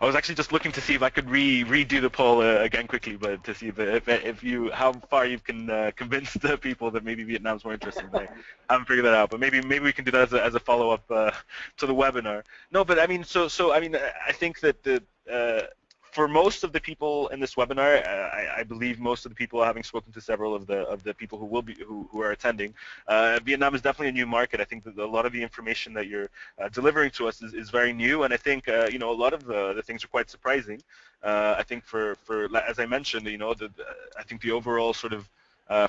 was actually just looking to see if I could redo the poll again quickly, but to see how far you can convince the people that maybe Vietnam's more interesting. I haven't figured that out, but maybe we can do that as a follow-up to the webinar. No, but I mean, so I mean, I think that For most of the people in this webinar, I believe most of the people, having spoken to several of the people who are attending, Vietnam is definitely a new market. I think that a lot of the information that you're delivering to us is very new, and I think you know, a lot of the things are quite surprising. I think for as I mentioned, you know, I think the overall sort of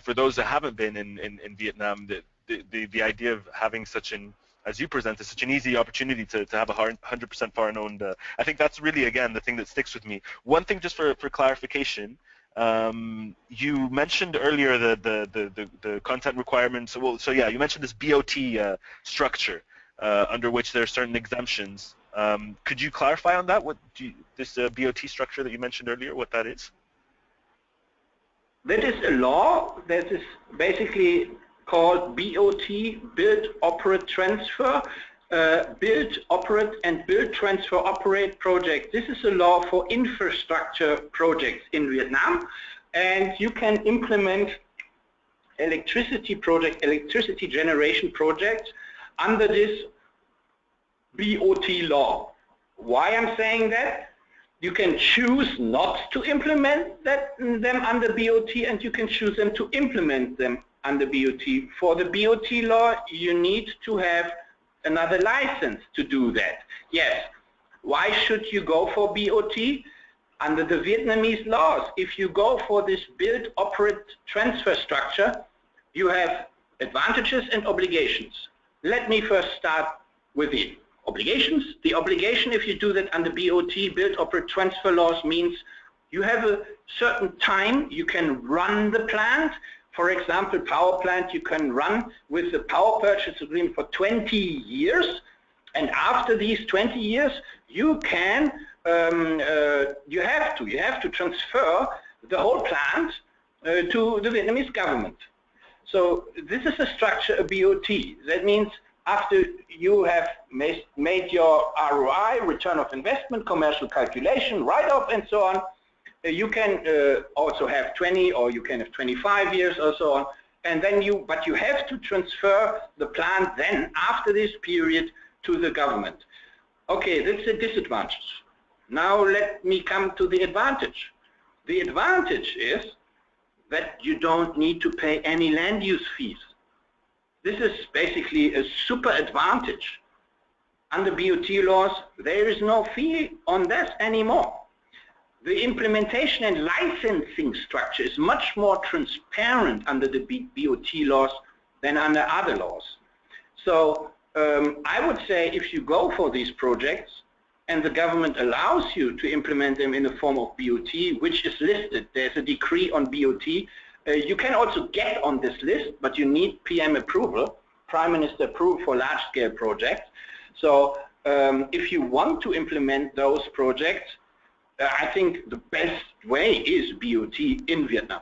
for those that haven't been in Vietnam, the idea of having such an, as you presented, such an easy opportunity to have a 100% foreign owned, I think that's really, again, the thing that sticks with me. One thing just for clarification, you mentioned earlier the content requirements. Well, so yeah, you mentioned this BOT structure under which there are certain exemptions. Could you clarify on that? What this BOT structure that you mentioned earlier, what that is? That is a law that is basically called BOT, Build, Operate, Transfer, Build, Operate, and Build, Transfer, Operate project. This is a law for infrastructure projects in Vietnam, and you can implement electricity generation projects under this BOT law. Why I'm saying that? You can choose not to implement them under BOT, and you can choose them to implement them under BOT. For the BOT law, you need to have another license to do that. Yes. Why should you go for BOT? Under the Vietnamese laws, if you go for this build, operate, transfer structure, you have advantages and obligations. Let me first start with the obligations. The obligation, if you do that under BOT, build, operate, transfer laws, means you have a certain time you can run the plant. For example, power plant you can run with the power purchase agreement for 20 years, and after these 20 years you can you have to transfer the whole plant to the Vietnamese government. So this is a structure, a BOT. That means after you have made your ROI, return of investment, commercial calculation, write-off, and so on, you can also have 20, or you can have 25 years, or so on. And then but you have to transfer the plant then after this period to the government. Okay, that's a disadvantage. Now let me come to the advantage. The advantage is that you don't need to pay any land use fees. This is basically a super advantage. Under BOT laws, there is no fee on this anymore. The implementation and licensing structure is much more transparent under the BOT laws than under other laws. So I would say if you go for these projects and the government allows you to implement them in the form of BOT, which is listed, there's a decree on BOT, you can also get on this list, but you need PM approval, Prime Minister approval for large-scale projects. So if you want to implement those projects, I think the best way is BOT in Vietnam.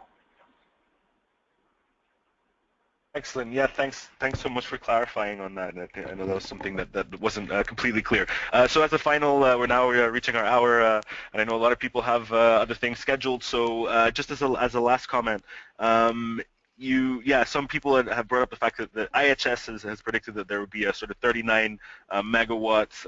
Excellent. Yeah, thanks so much for clarifying on that. I know that was something that wasn't completely clear. So as a final, we're now reaching our hour, and I know a lot of people have other things scheduled. So just as a last comment, some people have brought up the fact that the IHS has predicted that there would be a sort of 39 megawatts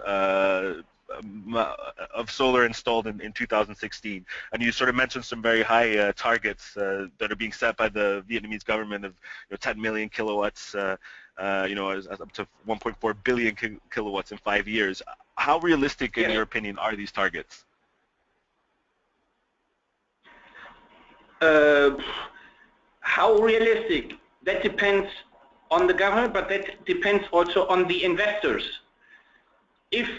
of solar installed in 2016, and you sort of mentioned some very high targets that are being set by the Vietnamese government of 10 million kilowatts, as up to 1.4 billion kilowatts in 5 years. How realistic, in your opinion, are these targets? How realistic? That depends on the government, but that depends also on the investors. If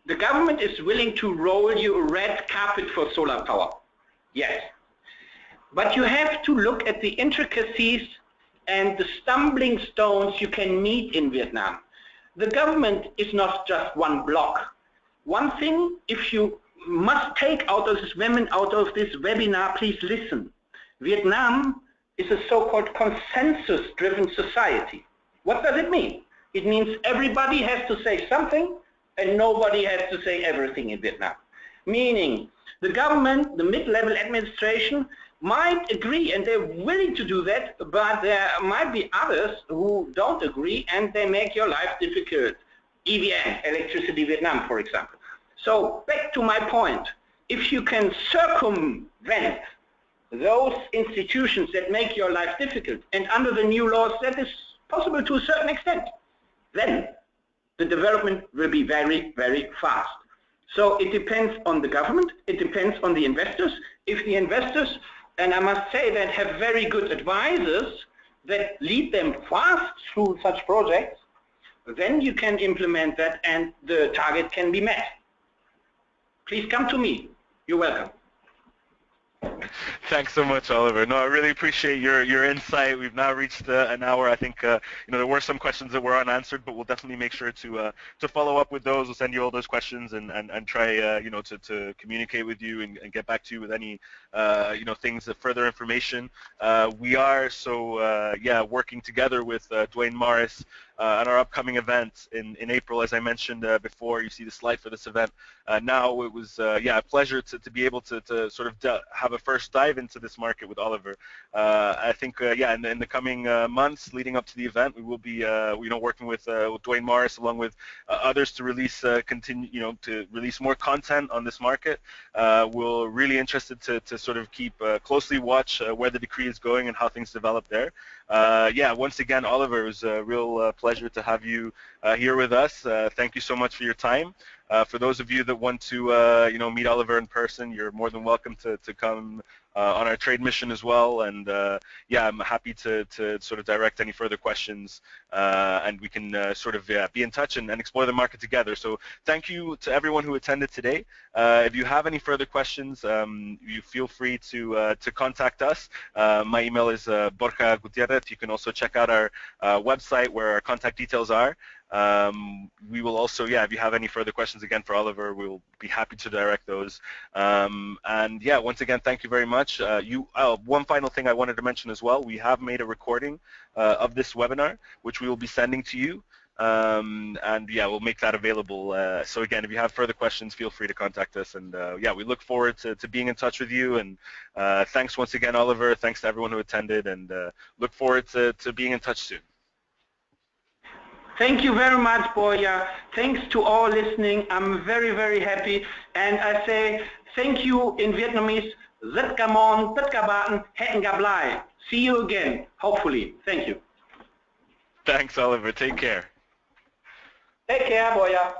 the government is willing to roll you a red carpet for solar power, yes. But you have to look at the intricacies and the stumbling stones you can meet in Vietnam. The government is not just one block. One thing, if you must take out of this webinar, please listen. Vietnam is a so-called consensus-driven society. What does it mean? It means everybody has to say something and nobody has to say everything in Vietnam. Meaning the government, the mid-level administration might agree, and they're willing to do that, but there might be others who don't agree and they make your life difficult. EVN, Electricity Vietnam, for example. So back to my point, if you can circumvent those institutions that make your life difficult, and under the new laws that is possible to a certain extent, then the development will be very, very fast. So it depends on the government, it depends on the investors. If the investors, and I must say that have very good advisors that lead them fast through such projects, then you can implement that and the target can be met. Please come to me. You're welcome. Thanks so much, Oliver. No, I really appreciate your insight. We've now reached an hour. I think there were some questions that were unanswered, but we'll definitely make sure to follow up with those. We'll send you all those questions and try to communicate with you and get back to you with any things that further information. We are working together with Dwayne Morris on our upcoming event in April, as I mentioned before. You see the slide for this event. Now it was a pleasure to be able to sort of have a first dive into this market with Oliver. I think in the coming months leading up to the event, we will be working with Dwayne Morris along with others to release release more content on this market. We're really interested to sort of keep closely watch where the decree is going and how things develop there. Once again, Oliver, it was a real pleasure to have you here with us. Thank you so much for your time. For those of you that want to meet Oliver in person, you're more than welcome to come on our trade mission as well. And I'm happy to sort of direct any further questions, and we can be in touch and explore the market together. So thank you to everyone who attended today. If you have any further questions, you feel free to contact us. My email is Borja Gutierrez. You can also check out our website where our contact details are. We will also, if you have any further questions again for Oliver, we'll be happy to direct those. Once again, thank you very much. One final thing I wanted to mention as well, we have made a recording of this webinar, which we will be sending to you. We'll make that available. So again, if you have further questions, feel free to contact us. And we look forward to being in touch with you. And thanks once again, Oliver. Thanks to everyone who attended, and look forward to being in touch soon. Thank you very much, Borja. Thanks to all listening. I'm very, very happy. And I say thank you in Vietnamese. Rất cảm ơn tất cả bạn. Hẹn gặp lại. See you again, hopefully. Thank you. Thanks, Oliver. Take care. Take care, Borja.